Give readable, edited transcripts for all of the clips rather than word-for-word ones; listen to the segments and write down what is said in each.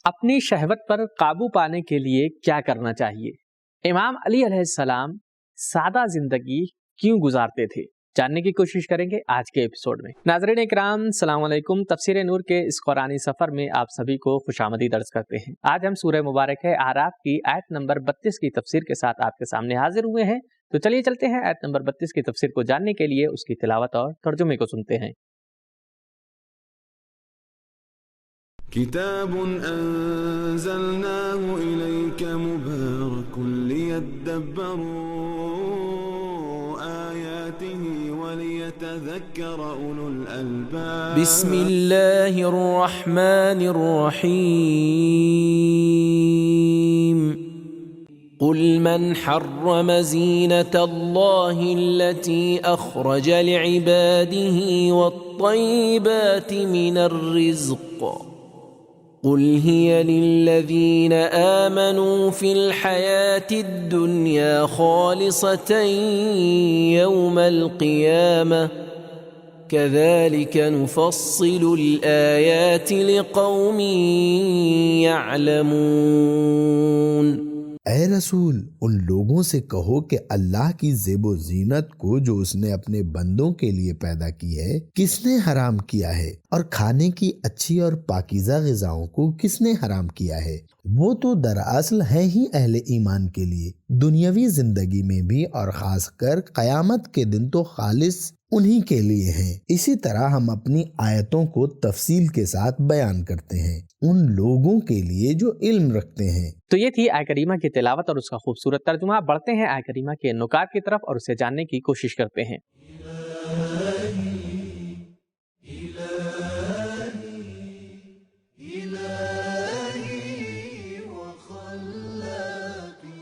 اپنی شہوت پر قابو پانے کے لیے کیا کرنا چاہیے؟ امام علی علیہ السلام سادہ زندگی کیوں گزارتے تھے؟ جاننے کی کوشش کریں گے آج کے ایپیسوڈ میں۔ ناظرین اکرام، السلام علیکم۔ تفسیر نور کے اس قرآنی سفر میں آپ سبھی کو خوش آمدید عرض کرتے ہیں۔ آج ہم سورہ مبارک ہے اعراف کی آیت نمبر 32 کی تفسیر کے ساتھ آپ کے سامنے حاضر ہوئے ہیں۔ تو چلیے چلتے ہیں آیت نمبر 32 کی تفسیر کو جاننے کے لیے اس کی تلاوت اور ترجمے کو سنتے ہیں۔ کتاب انزلناه الیک مبارک لیدبروا آیاته ولیتذکر اولو الالباب۔ بسم اللہ الرحمن الرحیم۔ قل من حرم زینة اللہ التي اخرج لعباده والطیبات من الرزق قل هي للذين آمنوا في الحياة الدنيا خالصة يوم القيامة كذلك نفصل الآيات لقوم يعلمون۔ اے رسول، ان لوگوں سے کہو کہ اللہ کی زیب و زینت کو جو اس نے اپنے بندوں کے لیے پیدا کی ہے کس نے حرام کیا ہے، اور کھانے کی اچھی اور پاکیزہ غذاؤں کو کس نے حرام کیا ہے؟ وہ تو دراصل ہے ہی اہل ایمان کے لیے، دنیاوی زندگی میں بھی اور خاص کر قیامت کے دن تو خالص انہی کے لیے ہیں۔ اسی طرح ہم اپنی آیتوں کو تفصیل کے ساتھ بیان کرتے ہیں ان لوگوں کے لیے جو علم رکھتے ہیں۔ تو یہ تھی آیت کریمہ کی تلاوت اور اس کا خوبصورت ترجمہ۔ بڑھتے ہیں آیت کریمہ کے نکات کی طرف اور اسے جاننے کی کوشش کرتے ہیں۔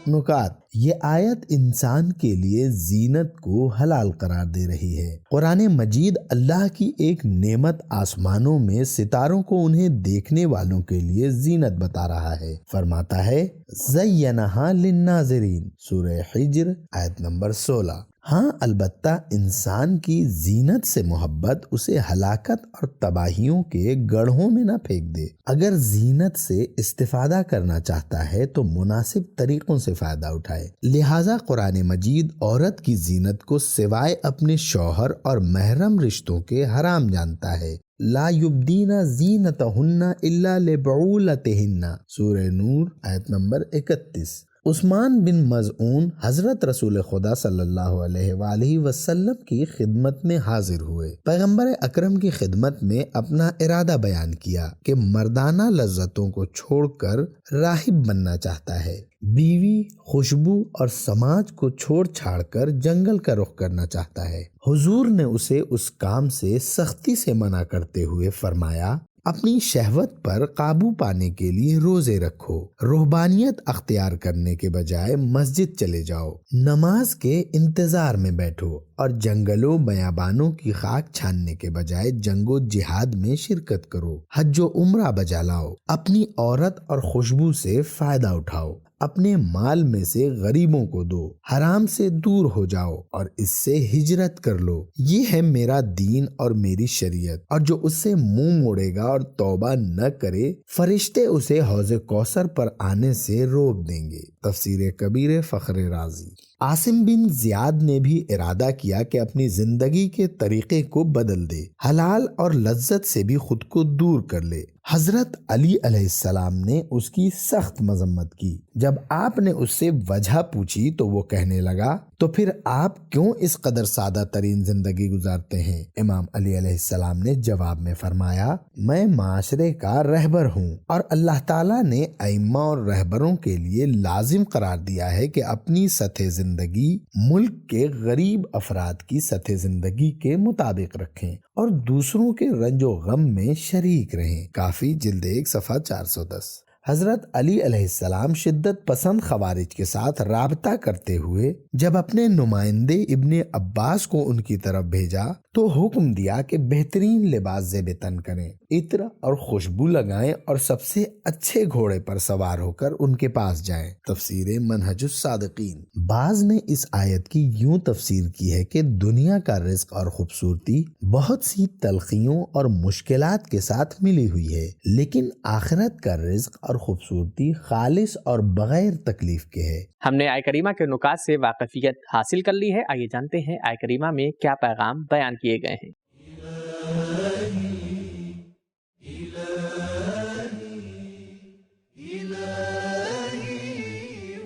نکات: یہ آیت انسان کے لیے زینت کو حلال قرار دے رہی ہے۔ قرآن مجید اللہ کی ایک نعمت آسمانوں میں ستاروں کو انہیں دیکھنے والوں کے لیے زینت بتا رہا ہے۔ فرماتا ہے زینہا للناظرین، سورہ حجر آیت نمبر 16۔ ہاں، البتہ انسان کی زینت سے محبت اسے ہلاکت اور تباہیوں کے گڑھوں میں نہ پھینک دے۔ اگر زینت سے استفادہ کرنا چاہتا ہے تو مناسب طریقوں سے فائدہ اٹھائے۔ لہٰذا قرآن مجید عورت کی زینت کو سوائے اپنے شوہر اور محرم رشتوں کے حرام جانتا ہے۔ لا یبدین زینتہن الا لبعولتہن، سورہ نور آیت نمبر 31۔ عثمان بن مظعون حضرت رسول خدا صلی اللہ علیہ وآلہ وسلم کی خدمت میں حاضر ہوئے۔ پیغمبر اکرم کی خدمت میں اپنا ارادہ بیان کیا کہ مردانہ لذتوں کو چھوڑ کر راہب بننا چاہتا ہے، بیوی، خوشبو اور سماج کو چھوڑ چھاڑ کر جنگل کا رخ کرنا چاہتا ہے۔ حضور نے اسے اس کام سے سختی سے منع کرتے ہوئے فرمایا، اپنی شہوت پر قابو پانے کے لیے روزے رکھو، رہبانیت اختیار کرنے کے بجائے مسجد چلے جاؤ، نماز کے انتظار میں بیٹھو اور جنگلوں بیابانوں کی خاک چھاننے کے بجائے جنگ و جہاد میں شرکت کرو، حج و عمرہ بجا لاؤ، اپنی عورت اور خوشبو سے فائدہ اٹھاؤ، اپنے مال میں سے غریبوں کو دو، حرام سے دور ہو جاؤ اور اس سے ہجرت کر لو۔ یہ ہے میرا دین اور میری شریعت، اور جو اس سے منہ موڑے گا اور توبہ نہ کرے فرشتے اسے حوض کوثر پر آنے سے روک دیں گے۔ تفسیر کبیر فخر رازی۔ عاصم بن زیاد نے بھی ارادہ کیا کہ اپنی زندگی کے طریقے کو بدل دے، حلال اور لذت سے بھی خود کو دور کر لے۔ حضرت علی علیہ السلام نے اس کی سخت مذمت کی۔ جب آپ نے اس سے وجہ پوچھی تو وہ کہنے لگا، تو پھر آپ کیوں اس قدر سادہ ترین زندگی گزارتے ہیں؟ امام علی علیہ السلام نے جواب میں فرمایا، میں معاشرے کا رہبر ہوں، اور اللہ تعالیٰ نے ائمہ اور رہبروں کے لیے لازم قرار دیا ہے کہ اپنی سطح زندگی ملک کے غریب افراد کی سطح زندگی کے مطابق رکھیں اور دوسروں کے رنج و غم میں شریک رہیں۔ کافی جلد 1 صفحہ 410۔ حضرت علی علیہ السلام شدت پسند خوارج کے ساتھ رابطہ کرتے ہوئے جب اپنے نمائندے ابن عباس کو ان کی طرف بھیجا تو حکم دیا کہ بہترین لباس زیب تن کریں، عطر اور خوشبو لگائیں اور سب سے اچھے گھوڑے پر سوار ہو کر ان کے پاس جائیں۔ تفسیر منہج الصادقین۔ بعض نے اس آیت کی یوں تفسیر کی ہے کہ دنیا کا رزق اور خوبصورتی بہت سی تلخیوں اور مشکلات کے ساتھ ملی ہوئی ہے، لیکن آخرت کا رزق اور خوبصورتی خالص اور بغیر تکلیف کے ہے۔ ہم نے آیہ کریمہ کے نکات سے واقفیت حاصل کر لی ہے۔ آئیے جانتے ہیں آیہ کریمہ میں کیا پیغام بیان کیے گئے ہیں۔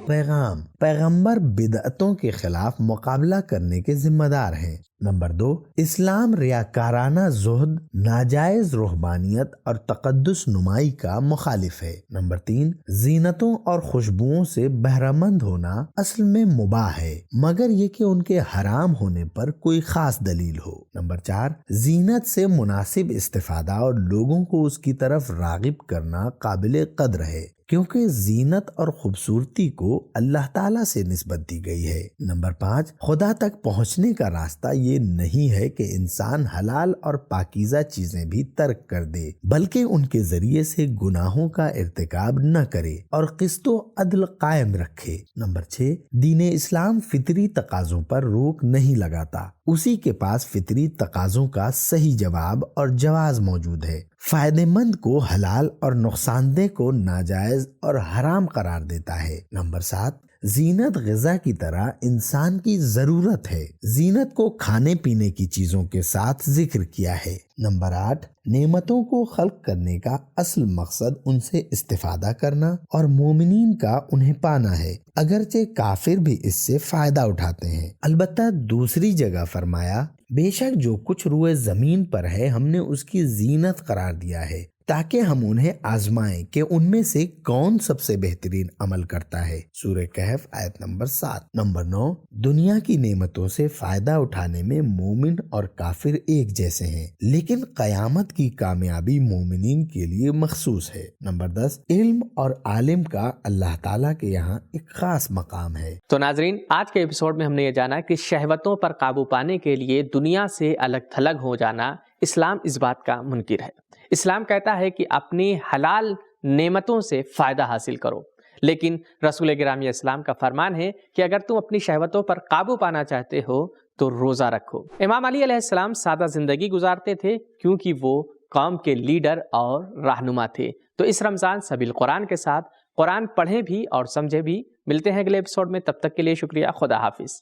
پیغام: پیغمبر بدعتوں کے خلاف مقابلہ کرنے کے ذمہ دار ہیں۔ نمبر 2، اسلام ریاکارانہ زہد، ناجائز رہبانیت اور تقدس نمائی کا مخالف ہے۔ نمبر 3، زینتوں اور خوشبوؤں سے بہرہ مند ہونا اصل میں مباح ہے، مگر یہ کہ ان کے حرام ہونے پر کوئی خاص دلیل ہو۔ نمبر 4، زینت سے مناسب استفادہ اور لوگوں کو اس کی طرف راغب کرنا قابل قدر ہے، کیونکہ زینت اور خوبصورتی کو اللہ تعالیٰ سے نسبت دی گئی ہے۔ نمبر 5، خدا تک پہنچنے کا راستہ یہ نہیں ہے کہ انسان حلال اور پاکیزہ چیزیں بھی ترک کر دے، بلکہ ان کے ذریعے سے گناہوں کا ارتکاب نہ کرے اور قسط و عدل قائم رکھے۔ نمبر 6، دین اسلام فطری تقاضوں پر روک نہیں لگاتا، اسی کے پاس فطری تقاضوں کا صحیح جواب اور جواز موجود ہے، فائدہ مند کو حلال اور نقصان دہ کو ناجائز اور حرام قرار دیتا ہے۔ نمبر 7، زینت غذا کی طرح انسان کی ضرورت ہے، زینت کو کھانے پینے کی چیزوں کے ساتھ ذکر کیا ہے۔ نمبر 8، نعمتوں کو خلق کرنے کا اصل مقصد ان سے استفادہ کرنا اور مومنین کا انہیں پانا ہے، اگرچہ کافر بھی اس سے فائدہ اٹھاتے ہیں۔ البتہ دوسری جگہ فرمایا، بے شک جو کچھ روئے زمین پر ہے ہم نے اس کی زینت قرار دیا ہے تاکہ ہم انہیں آزمائیں کہ ان میں سے کون سب سے بہترین عمل کرتا ہے۔ سورہ کہف آیت نمبر 7۔ نمبر 9، دنیا کی نعمتوں سے فائدہ اٹھانے میں مومن اور کافر ایک جیسے ہیں، لیکن قیامت کی کامیابی مومنین کے لیے مخصوص ہے۔ نمبر 10، علم اور عالم کا اللہ تعالیٰ کے یہاں ایک خاص مقام ہے۔ تو ناظرین، آج کے ایپیسوڈ میں ہم نے یہ جانا کہ شہوتوں پر قابو پانے کے لیے دنیا سے الگ تھلگ ہو جانا اسلام اس بات کا منکر ہے۔ اسلام کہتا ہے کہ اپنی حلال نعمتوں سے فائدہ حاصل کرو، لیکن رسول گرامی اسلام کا فرمان ہے کہ اگر تم اپنی شہوتوں پر قابو پانا چاہتے ہو تو روزہ رکھو۔ امام علی علیہ السلام سادہ زندگی گزارتے تھے کیونکہ وہ قوم کے لیڈر اور رہنما تھے۔ تو اس رمضان سبیل قرآن کے ساتھ قرآن پڑھیں بھی اور سمجھیں بھی۔ ملتے ہیں اگلے ایپیسوڈ میں، تب تک کے لیے شکریہ، خدا حافظ۔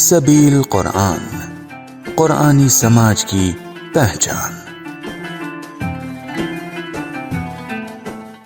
سبیل قرآن، قرآنی سماج کی پہچان۔